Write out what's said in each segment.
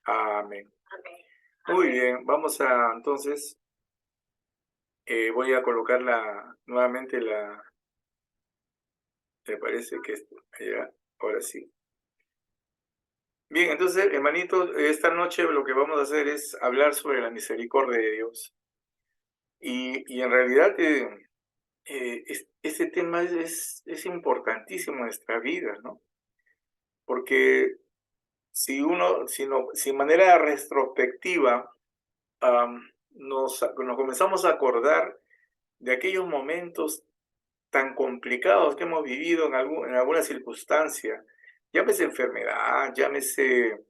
Amén. Muy bien, vamos a entonces, voy a colocar nuevamente me parece que ya, ahora sí. Bien, entonces, hermanito, esta noche lo que vamos a hacer es hablar sobre la misericordia de Dios. Y en realidad este tema es importantísimo en nuestra vida, ¿no? Porque si manera retrospectiva nos comenzamos a acordar de aquellos momentos tan complicados que hemos vivido en alguna circunstancia, llámese enfermedad, llámese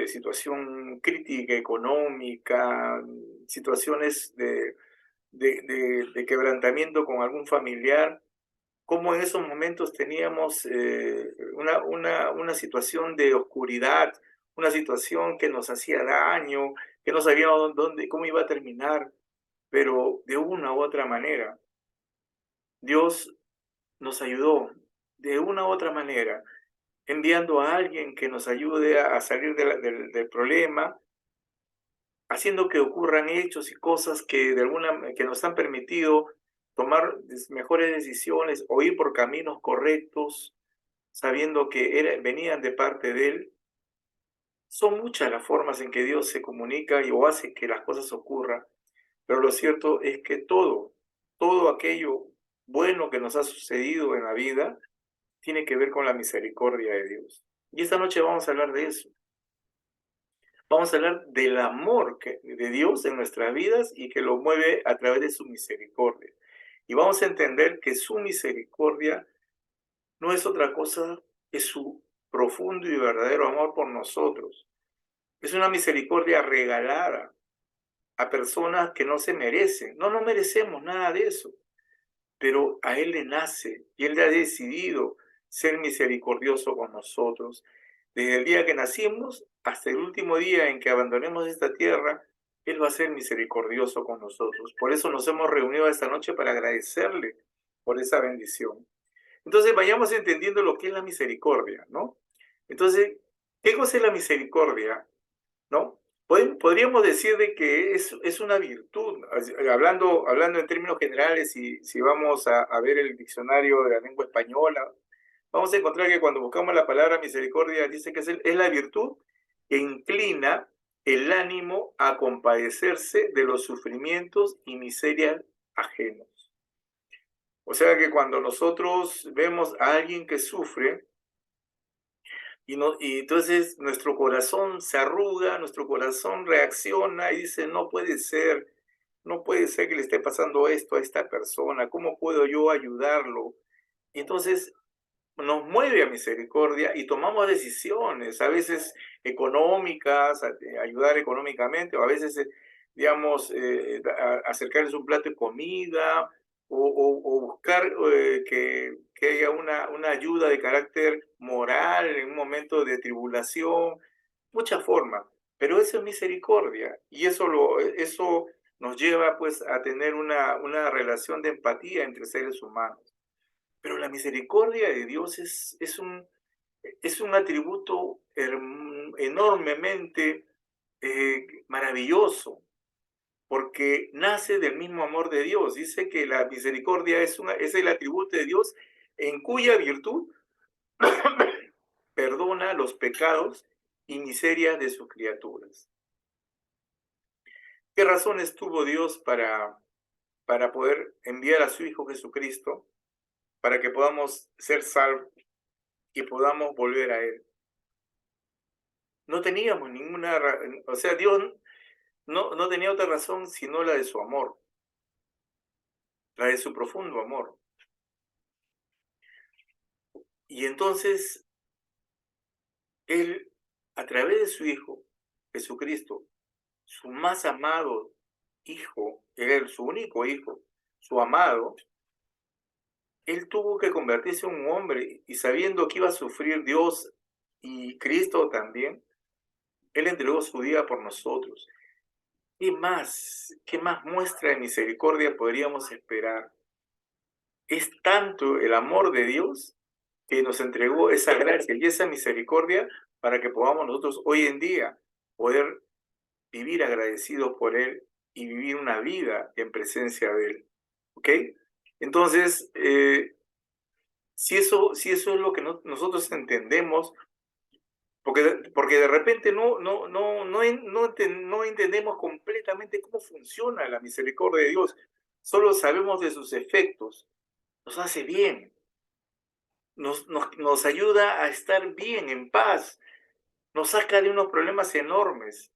situación crítica económica, situaciones de quebrantamiento con algún familiar, cómo en esos momentos teníamos una situación de oscuridad, una situación que nos hacía daño, que no sabíamos cómo iba a terminar, pero de una u otra manera, Dios nos ayudó, de una u otra manera, enviando a alguien que nos ayude a salir del problema, haciendo que ocurran hechos y cosas que nos han permitido tomar mejores decisiones o ir por caminos correctos, sabiendo que venían de parte de Él. Son muchas las formas en que Dios se comunica o hace que las cosas ocurran, pero lo cierto es que todo aquello bueno que nos ha sucedido en la vida, tiene que ver con la misericordia de Dios. Y esta noche vamos a hablar de eso. Vamos a hablar del amor de Dios en nuestras vidas y que lo mueve a través de su misericordia. Y vamos a entender que su misericordia no es otra cosa que su profundo y verdadero amor por nosotros. Es una misericordia regalada a personas que no se merecen. No merecemos nada de eso, pero a Él le nace y Él ha decidido ser misericordioso con nosotros. Desde el día que nacimos hasta el último día en que abandonemos esta tierra, Él va a ser misericordioso con nosotros. Por eso nos hemos reunido esta noche para agradecerle por esa bendición. Entonces vayamos entendiendo lo que es la misericordia, ¿no? Entonces, ¿qué cosa es la misericordia? ¿No? Podríamos decir de que es una virtud, hablando en términos generales, si vamos a ver el diccionario de la lengua española, vamos a encontrar que cuando buscamos la palabra misericordia dice que es la virtud que inclina el ánimo a compadecerse de los sufrimientos y miserias ajenos. O sea que cuando nosotros vemos a alguien que sufre, y entonces nuestro corazón se arruga, nuestro corazón reacciona y dice, no puede ser que le esté pasando esto a esta persona, ¿cómo puedo yo ayudarlo? Y entonces nos mueve a misericordia y tomamos decisiones, a veces económicas, ayudar económicamente, o a veces, digamos, acercarles un plato de comida, o buscar que haya una ayuda de carácter moral en un momento de tribulación, muchas formas, pero eso es misericordia y eso nos lleva pues a tener una relación de empatía entre seres humanos. Pero la misericordia de Dios es un atributo enormemente maravilloso, porque nace del mismo amor de Dios. Dice que la misericordia es el atributo de Dios en cuya virtud perdona los pecados y miserias de sus criaturas. ¿Qué razones tuvo Dios para poder enviar a su Hijo Jesucristo para que podamos ser salvos y podamos volver a Él? No teníamos o sea, Dios no tenía otra razón sino la de su amor, la de su profundo amor. Y entonces, Él, a través de su Hijo, Jesucristo, su más amado Hijo, Él, su único Hijo, su amado, Él tuvo que convertirse en un hombre y sabiendo que iba a sufrir Dios y Cristo también, Él entregó su vida por nosotros. ¿Qué más muestra de misericordia podríamos esperar? Es tanto el amor de Dios que nos entregó esa gracia y esa misericordia para que podamos nosotros hoy en día poder vivir agradecidos por Él y vivir una vida en presencia de Él. ¿Ok? Entonces, si eso es lo que nosotros entendemos, porque de repente no entendemos completamente cómo funciona la misericordia de Dios, solo sabemos de sus efectos, nos hace bien, nos ayuda a estar bien, en paz, nos saca de unos problemas enormes,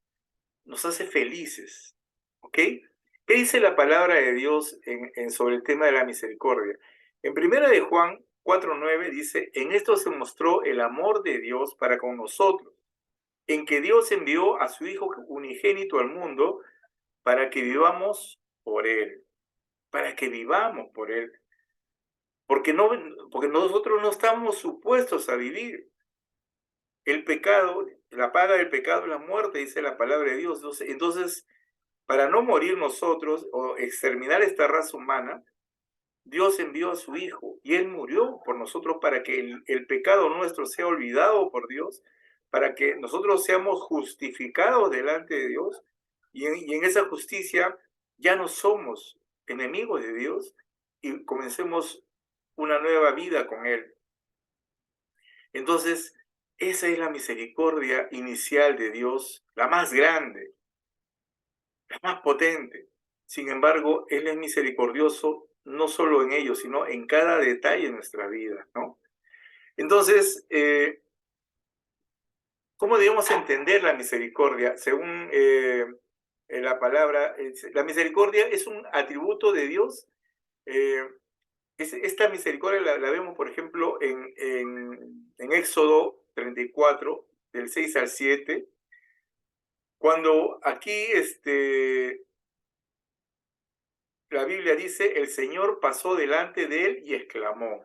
nos hace felices. ¿Ok? ¿Qué dice la palabra de Dios sobre el tema de la misericordia? En primera de Juan 4:9 dice, en esto se mostró el amor de Dios para con nosotros, en que Dios envió a su Hijo unigénito al mundo para que vivamos por Él, para que vivamos por Él, porque, no, porque nosotros no estamos supuestos a vivir. El pecado, la paga del pecado es la muerte, dice la palabra de Dios. Entonces, para no morir nosotros o exterminar esta raza humana, Dios envió a su Hijo y Él murió por nosotros para que el pecado nuestro sea olvidado por Dios, para que nosotros seamos justificados delante de Dios y en esa justicia ya no somos enemigos de Dios y comencemos una nueva vida con Él. Entonces, esa es la misericordia inicial de Dios, la más grande, la más potente. Sin embargo, Él es misericordioso no solo en ello, sino en cada detalle de nuestra vida, ¿no? Entonces, ¿cómo debemos entender la misericordia? Según la palabra, la misericordia es un atributo de Dios. eh, Esta misericordia la vemos, por ejemplo, en Éxodo 34, del 6 al 7, cuando aquí la Biblia dice, el Señor pasó delante de él y exclamó,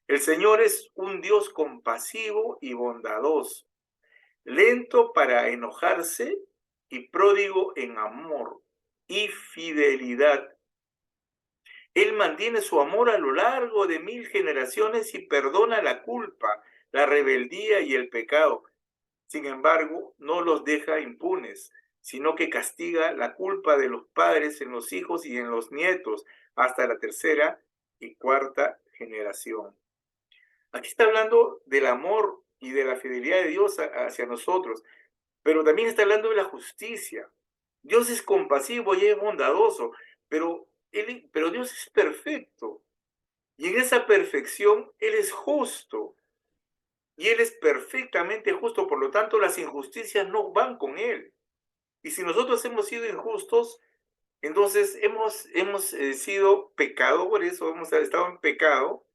el Señor es un Dios compasivo y bondadoso, lento para enojarse y pródigo en amor y fidelidad. Él mantiene su amor a lo largo de 1000 generaciones y perdona la culpa, la rebeldía y el pecado. Sin embargo, no los deja impunes, sino que castiga la culpa de los padres en los hijos y en los nietos hasta la tercera y cuarta generación. Aquí está hablando del amor y de la fidelidad de Dios hacia nosotros, pero también está hablando de la justicia. Dios es compasivo y es bondadoso, pero Dios es perfecto. Y en esa perfección Él es justo. Y Él es perfectamente justo, por lo tanto las injusticias no van con Él. Y si nosotros hemos sido injustos, entonces hemos sido pecadores o hemos estado en pecado.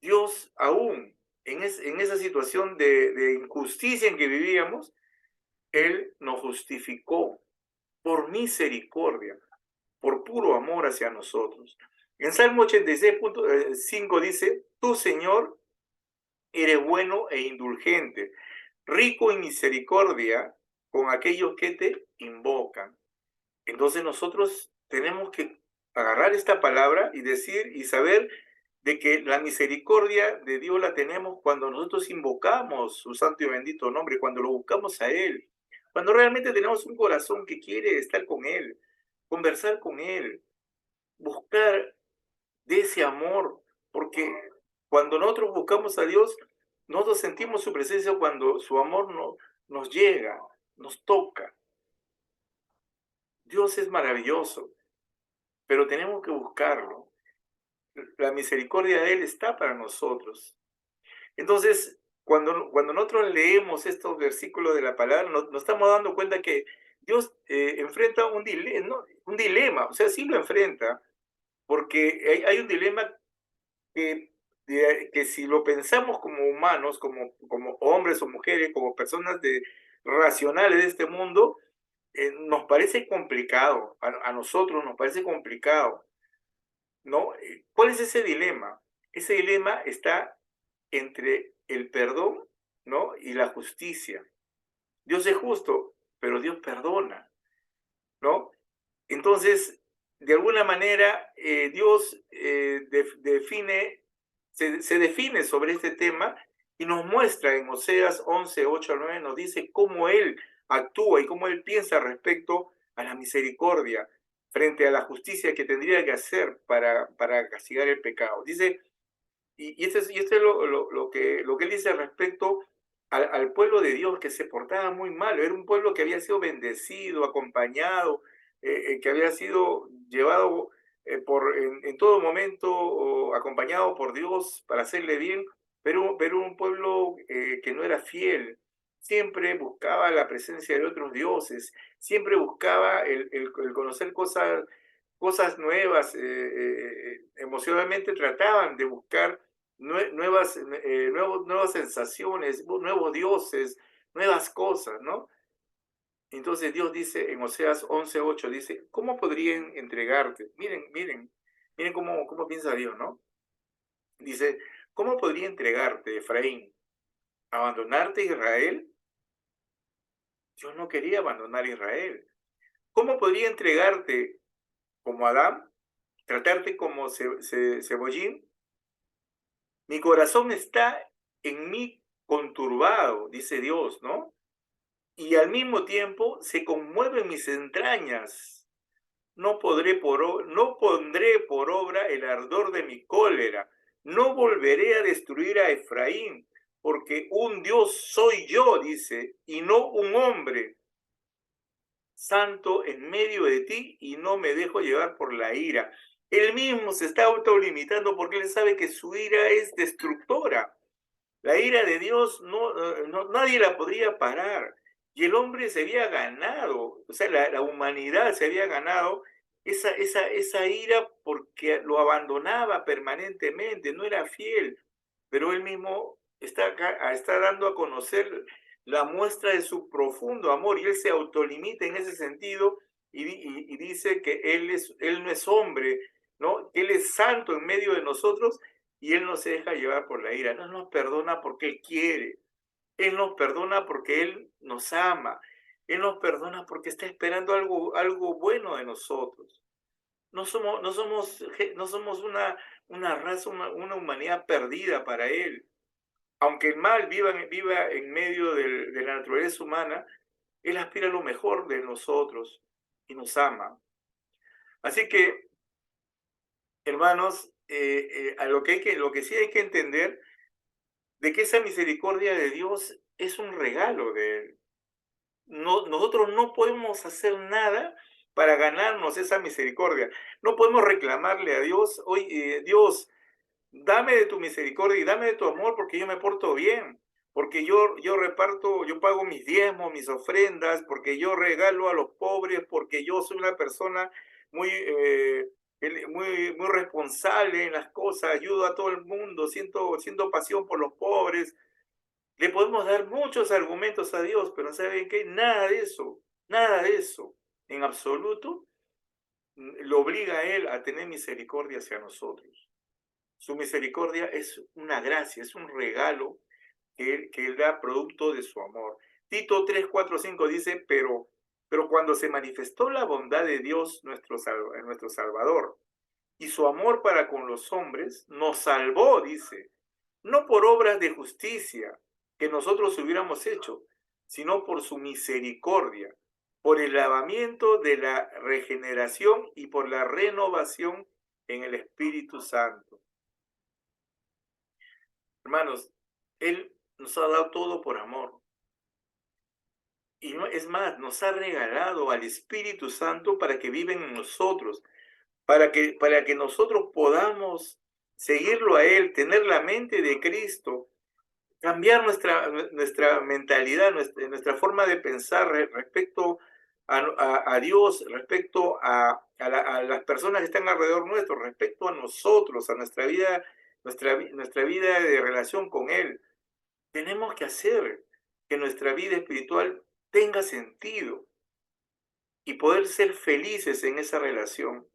Dios aún en esa situación de injusticia en que vivíamos, Él nos justificó por misericordia, por puro amor hacia nosotros. En Salmo 86.5 dice, tú, Señor, eres bueno e indulgente, rico en misericordia con aquellos que te invocan. Entonces nosotros tenemos que agarrar esta palabra y decir y saber de que la misericordia de Dios la tenemos cuando nosotros invocamos su santo y bendito nombre, cuando lo buscamos a Él, cuando realmente tenemos un corazón que quiere estar con Él, conversar con Él, buscar de ese amor, porque cuando nosotros buscamos a Dios, nosotros sentimos su presencia cuando su amor nos llega, nos toca. Dios es maravilloso, pero tenemos que buscarlo. La misericordia de Él está para nosotros. Entonces, cuando nosotros leemos estos versículos de la palabra, nos estamos dando cuenta que Dios enfrenta un dilema, o sea, sí lo enfrenta, porque hay un dilema que si lo pensamos como humanos, como hombres o mujeres, como personas racionales de este mundo, nos parece complicado, a nosotros nos parece complicado, ¿no? ¿Cuál es ese dilema? Ese dilema está entre el perdón, ¿no? Y la justicia. Dios es justo, pero Dios perdona, ¿no? Entonces, de alguna manera, Dios se define sobre este tema Y nos muestra en Oseas 11, 8 al 9, nos dice cómo Él actúa y cómo Él piensa respecto a la misericordia frente a la justicia que tendría que hacer para castigar el pecado. Dice, y este es lo que Él dice respecto al pueblo de Dios que se portaba muy mal. Era un pueblo que había sido bendecido, acompañado, que había sido llevado en todo momento acompañado por Dios para hacerle bien, pero un pueblo que no era fiel. Siempre buscaba la presencia de otros dioses, siempre buscaba el conocer cosas nuevas, emocionalmente trataban de buscar nuevas sensaciones, nuevos dioses, nuevas cosas, ¿no? Entonces Dios dice en Oseas 11:8, dice, ¿cómo podrían entregarte? Miren cómo piensa Dios, ¿no? Dice, ¿cómo podría entregarte, Efraín? ¿Abandonarte, Israel? Dios no quería abandonar a Israel. ¿Cómo podría entregarte como Adán? ¿Tratarte como cebollín? Mi corazón está en mí conturbado, dice Dios, ¿no? Y al mismo tiempo se conmueven mis entrañas. No pondré por obra el ardor de mi cólera. No volveré a destruir a Efraín, porque un Dios soy yo, dice, y no un hombre santo en medio de ti, y no me dejo llevar por la ira. Él mismo se está autolimitando porque él sabe que su ira es destructora. La ira de Dios nadie la podría parar. Y el hombre se había ganado, o sea, la humanidad se había ganado esa ira porque lo abandonaba permanentemente, no era fiel. Pero él mismo está dando a conocer la muestra de su profundo amor y él se autolimita en ese sentido y dice que él no es hombre, ¿no? Que él es santo en medio de nosotros y él no se deja llevar por la ira. No nos perdona porque él quiere. Él nos perdona porque él nos ama. Él nos perdona porque está esperando algo bueno de nosotros. No somos una raza, una humanidad perdida para él. Aunque el mal viva en medio de la naturaleza humana, él aspira a lo mejor de nosotros y nos ama. Así que, hermanos, lo que sí hay que entender de que esa misericordia de Dios es un regalo de Él. No, nosotros no podemos hacer nada para ganarnos esa misericordia. No podemos reclamarle a Dios, oye, Dios, dame de tu misericordia y dame de tu amor porque yo me porto bien, porque yo reparto, yo pago mis diezmos, mis ofrendas, porque yo regalo a los pobres, porque yo soy una persona muy responsable en las cosas, ayudo a todo el mundo, siento pasión por los pobres. Le podemos dar muchos argumentos a Dios, pero ¿saben qué? Nada de eso, en absoluto, lo obliga a Él a tener misericordia hacia nosotros. Su misericordia es una gracia, es un regalo que él da producto de su amor. Tito 3, 4, 5 dice, pero cuando se manifestó la bondad de Dios, nuestro Salvador, y su amor para con los hombres, nos salvó, dice, no por obras de justicia que nosotros hubiéramos hecho, sino por su misericordia, por el lavamiento de la regeneración y por la renovación en el Espíritu Santo. Hermanos, Él nos ha dado todo por amor. Y no, es más, nos ha regalado al Espíritu Santo para que viva en nosotros, para que nosotros podamos seguirlo a Él, tener la mente de Cristo, cambiar nuestra mentalidad, nuestra forma de pensar respecto a Dios, respecto a las personas que están alrededor nuestro, respecto a nosotros, a nuestra vida de relación con Él. Tenemos que hacer que nuestra vida espiritual tenga sentido y poder ser felices en esa relación.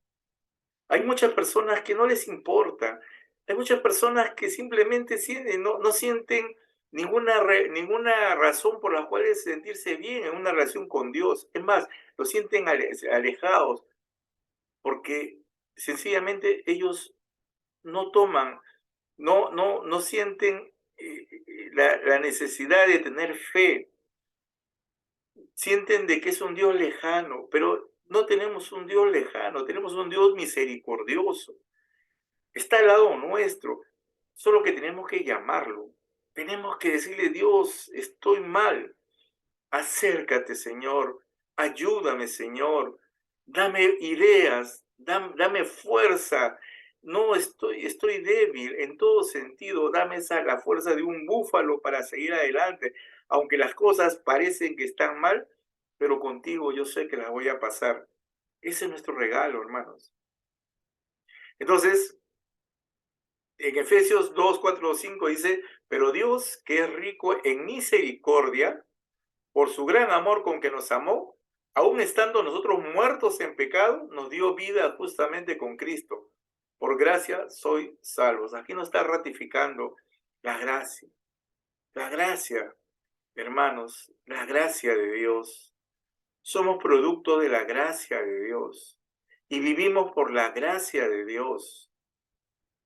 Hay muchas personas que no les importa, hay muchas personas que simplemente no sienten ninguna razón por la cual sentirse bien en una relación con Dios. Es más, lo sienten alejados porque sencillamente ellos no toman, no sienten la necesidad de tener fe. Sienten de que es un Dios lejano, pero no tenemos un Dios lejano, tenemos un Dios misericordioso. Está al lado nuestro, solo que tenemos que llamarlo. Tenemos que decirle, Dios, estoy mal. Acércate, Señor. Ayúdame, Señor. Dame ideas, dame fuerza. No estoy débil en todo sentido. Dame la fuerza de un búfalo para seguir adelante. Aunque las cosas parecen que están mal, pero contigo yo sé que las voy a pasar. Ese es nuestro regalo, hermanos. Entonces, en Efesios 2, 4, 5 dice, pero Dios, que es rico en misericordia, por su gran amor con que nos amó, aun estando nosotros muertos en pecado, nos dio vida justamente con Cristo. Por gracia soy salvos. Aquí nos está ratificando la gracia. La gracia, hermanos, la gracia de Dios. Somos producto de la gracia de Dios. Y vivimos por la gracia de Dios.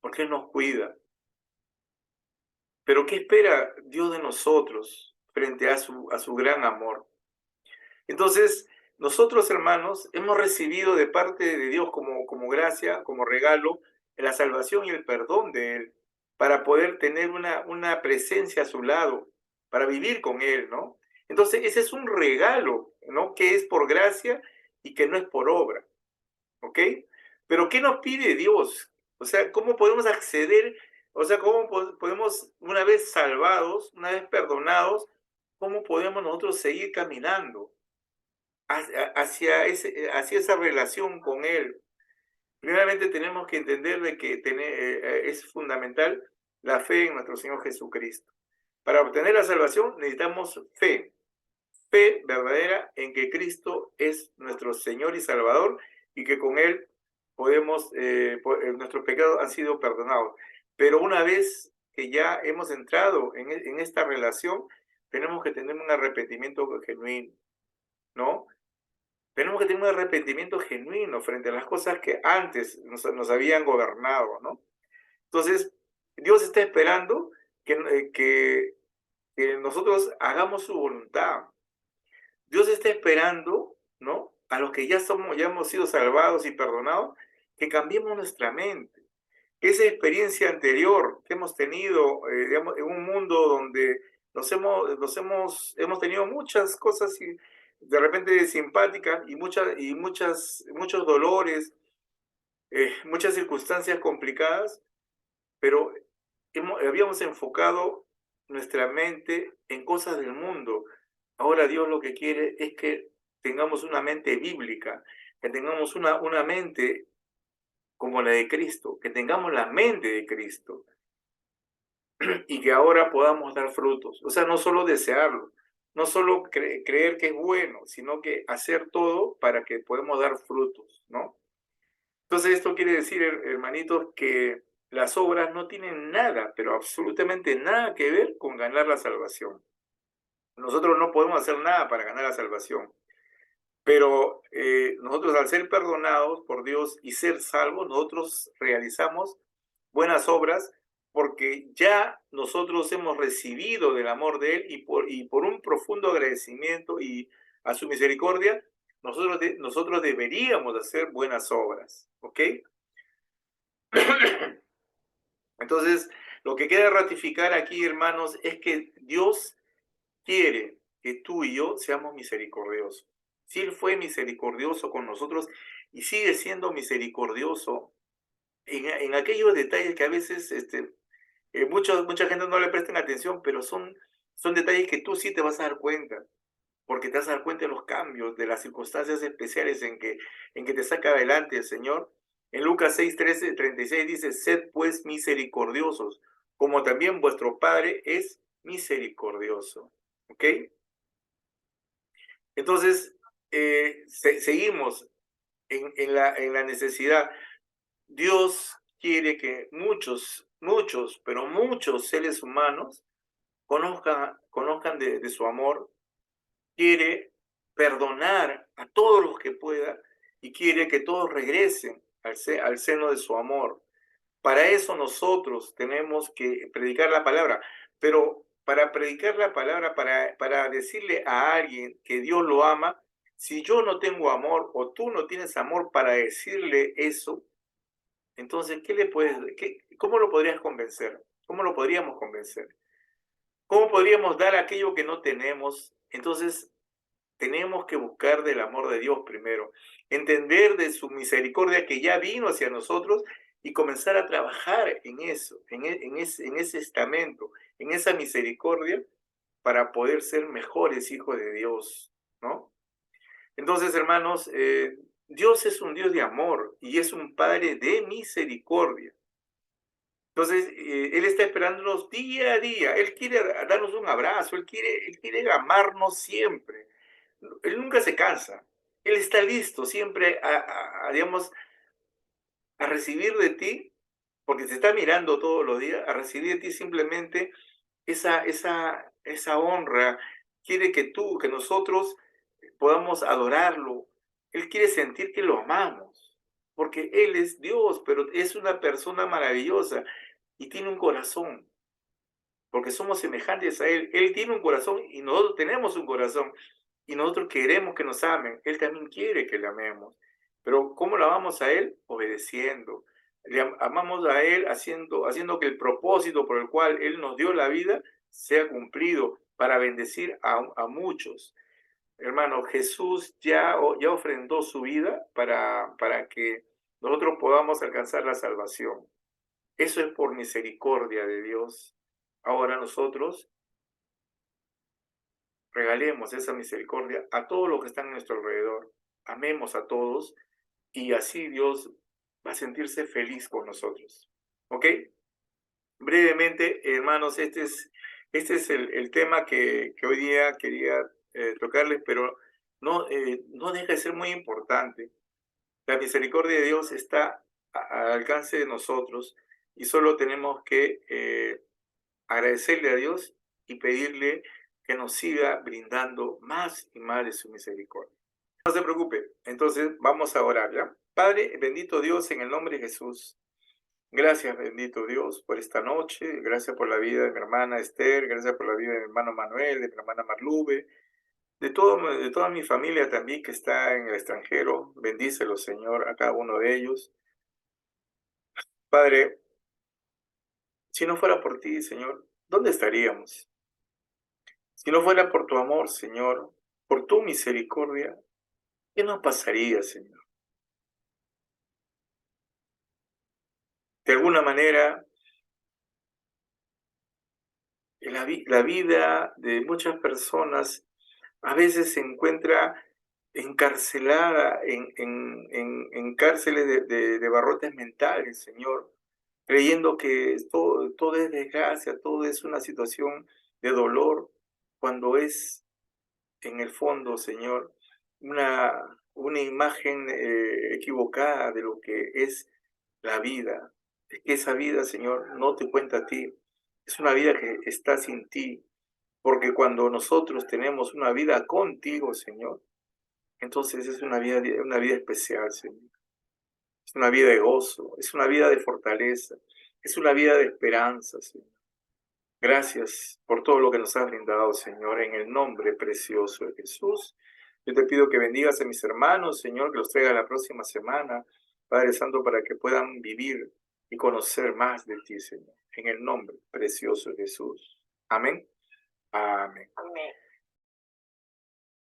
Porque Él nos cuida. Pero ¿qué espera Dios de nosotros frente a su gran amor? Entonces, nosotros, hermanos, hemos recibido de parte de Dios como gracia, como regalo, la salvación y el perdón de Él, para poder tener una presencia a su lado, para vivir con Él, ¿no? Entonces, ese es un regalo, ¿no? Que es por gracia y que no es por obra, ¿ok? Pero ¿qué nos pide Dios? O sea, ¿cómo podemos acceder? O sea, ¿cómo podemos, una vez salvados, una vez perdonados, cómo podemos nosotros seguir caminando hacia esa relación con Él? Primeramente tenemos que entender de que es fundamental la fe en nuestro Señor Jesucristo. Para obtener la salvación necesitamos fe, fe verdadera en que Cristo es nuestro Señor y Salvador y que con Él nuestros pecados han sido perdonados. Pero una vez que ya hemos entrado en esta relación, tenemos que tener un arrepentimiento genuino, ¿no? Tenemos que tener un arrepentimiento genuino frente a las cosas que antes nos habían gobernado, ¿no? Entonces, Dios está esperando que nosotros hagamos su voluntad. Dios está esperando, ¿no? A los que ya hemos sido salvados y perdonados, que cambiemos nuestra mente. Esa experiencia anterior que hemos tenido, digamos, en un mundo donde hemos tenido muchas cosas y de repente simpáticas y muchos dolores, muchas circunstancias complicadas, pero habíamos enfocado nuestra mente en cosas del mundo. Ahora Dios lo que quiere es que tengamos una mente bíblica, que tengamos una mente como la de Cristo, que tengamos la mente de Cristo y que ahora podamos dar frutos. O sea, no solo desearlo, no solo creer que es bueno, sino que hacer todo para que podamos dar frutos, ¿no? Entonces esto quiere decir, hermanitos, que las obras no tienen nada, pero absolutamente nada que ver con ganar la salvación. Nosotros no podemos hacer nada para ganar la salvación, pero nosotros al ser perdonados por Dios y ser salvos, nosotros realizamos buenas obras porque ya nosotros hemos recibido del amor de Él y por un profundo agradecimiento y a su misericordia, nosotros deberíamos hacer buenas obras, ¿ok? Entonces, lo que queda ratificar aquí, hermanos, es que Dios quiere que tú y yo seamos misericordiosos. Si Él fue misericordioso con nosotros y sigue siendo misericordioso en aquellos detalles que a veces mucha gente no le prestan atención, pero son detalles que tú sí te vas a dar cuenta, porque te vas a dar cuenta de los cambios, de las circunstancias especiales en que te saca adelante el Señor. En Lucas 6, 13, 36 dice, sed pues misericordiosos, como también vuestro Padre es misericordioso. ¿Ok? Entonces, seguimos en la necesidad. Dios quiere que pero muchos seres humanos conozcan de su amor, quiere perdonar a todos los que pueda y quiere que todos regresen al seno de su amor. Para eso nosotros tenemos que predicar la palabra, Pero para predicar la palabra, para decirle a alguien que Dios lo ama, si yo no tengo amor o tú no tienes amor para decirle eso, entonces, ¿cómo lo podrías convencer? ¿Cómo lo podríamos convencer? ¿Cómo podríamos dar aquello que no tenemos? Entonces, tenemos que buscar del amor de Dios primero, entender de su misericordia que ya vino hacia nosotros y comenzar a trabajar en eso, en ese estamento, en esa misericordia para poder ser mejores hijos de Dios, ¿no? Entonces, hermanos, Dios es un Dios de amor y es un Padre de misericordia. Entonces, Él está esperándonos día a día. Él quiere darnos un abrazo, Él quiere amarnos siempre. Él nunca se cansa. Él está listo siempre digamos, a recibir de ti, porque te está mirando todos los días, a recibir de ti simplemente esa honra. Quiere que nosotros podamos adorarlo. Él quiere sentir que lo amamos, porque Él es Dios, pero es una persona maravillosa y tiene un corazón, porque somos semejantes a Él. Él tiene un corazón y nosotros tenemos un corazón y nosotros queremos que nos amen. Él también quiere que le amemos. Pero ¿cómo lo amamos a Él? Obedeciendo. Le amamos a Él haciendo que el propósito por el cual Él nos dio la vida sea cumplido para bendecir a muchos. Hermano, Jesús ya ofrendó su vida para que nosotros podamos alcanzar la salvación. Eso es por misericordia de Dios. Ahora nosotros regalemos esa misericordia a todos los que están a nuestro alrededor. Amemos a todos y así Dios va a sentirse feliz con nosotros. ¿Ok? Brevemente, hermanos, este es el tema que hoy día quería tocarles, pero no deja de ser muy importante. La misericordia de Dios está al alcance de nosotros y solo tenemos que agradecerle a Dios y pedirle que nos siga brindando más y más de su misericordia. No se preocupe, entonces vamos a orar, ¿ya? Padre, bendito Dios, en el nombre de Jesús, gracias, bendito Dios, por esta noche, gracias por la vida de mi hermana Esther, gracias por la vida de mi hermano Manuel, de mi hermana Marlube, de toda mi familia también que está en el extranjero, bendícelo, Señor, a cada uno de ellos. Padre, si no fuera por ti, Señor, ¿dónde estaríamos? Si no fuera por tu amor, Señor, por tu misericordia, ¿qué nos pasaría, Señor? De alguna manera, la vida de muchas personas a veces se encuentra encarcelada en cárceles de barrotes mentales, Señor, creyendo que todo es desgracia, todo es una situación de dolor, cuando es en el fondo, Señor, una imagen equivocada de lo que es la vida. Es que esa vida, Señor, no te cuenta a ti. Es una vida que está sin ti. Porque cuando nosotros tenemos una vida contigo, Señor, entonces es una vida especial, Señor. Es una vida de gozo, es una vida de fortaleza, es una vida de esperanza, Señor. Gracias por todo lo que nos has brindado, Señor, en el nombre precioso de Jesús. Yo te pido que bendigas a mis hermanos, Señor, que los traiga la próxima semana, Padre Santo, para que puedan vivir y conocer más de ti, Señor, en el nombre precioso de Jesús. Amén. Amén. Amén.